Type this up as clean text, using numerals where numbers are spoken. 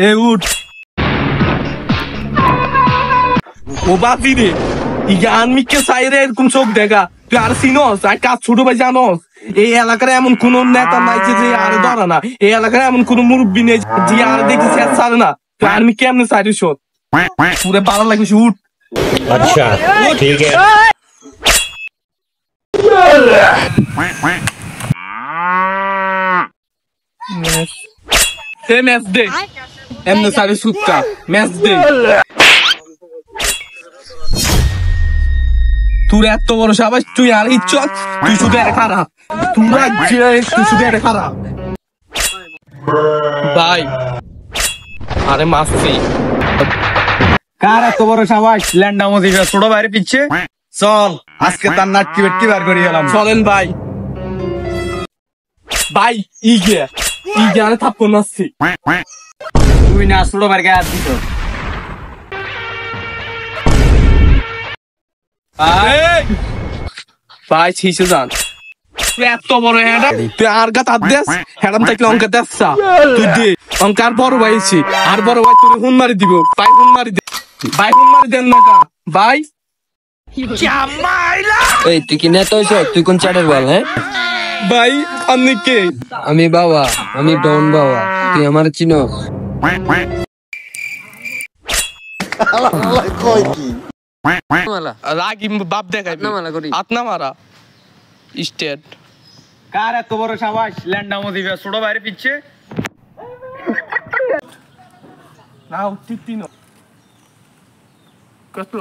এ উঠ ও বাপি রে আনমিকে সাইরে এরকম চোখ দেখা তুই আর চিনস আর কাজ ছোট ভাই জানস এই এলাকার এমন কোন নেতা নাই যে আর ধরা না এই এলাকার এমন কোন মুরব্বী নেই যে আর দেখেছি আর ছাড়ে না তুই আর্মি কেমনে সাইরে শোধ পুরো ভালো লাগছে উঠ अच्छा ठीक है मैच दे एमने सारे सुक्का मैच दे তুই এত বড় সাবাস তুই আর ইচ্ছক তুই শুধু এর খারাপ তুই শুধু এর খারাপ ভাই আরে মাসি কার এত বড় সাবাস ল্যান্ডা মদিরা ছোট বাইরে পিচ্ছে চল আজকে তার নাটকি বেটকি বার করে গেলাম চলেন ভাই ভাই ইগে আরে থাপ্পড় মারছি তুই না ছোট বাইরে গায়ে দিছ ভাই ছিসে যান তুই এত বড় হেডা তুই আর গা তার দেশ হেডাম থাকলে অঙ্কা দেশা তুই দে অঙ্কার বড় ভাইছি আর বড় ভাই তোর হুন মারি দিব ভাই হুন মারি দে ভাই হুন মারি দেন না কা ভাই এই তুই কি নেতা হইছ তুই কোন চাটের বল হ্যাঁ ভাই আপনি কে আমি বাবা আমি ডন বাবা তুই আমার চিনস রাগি বাপ দেখাই আপনা মারা স্টেট কার এত বড় সাবাস ল্যান্ডা মদিরা ছোট বাইরে পিচ্ছে নাও তিন কত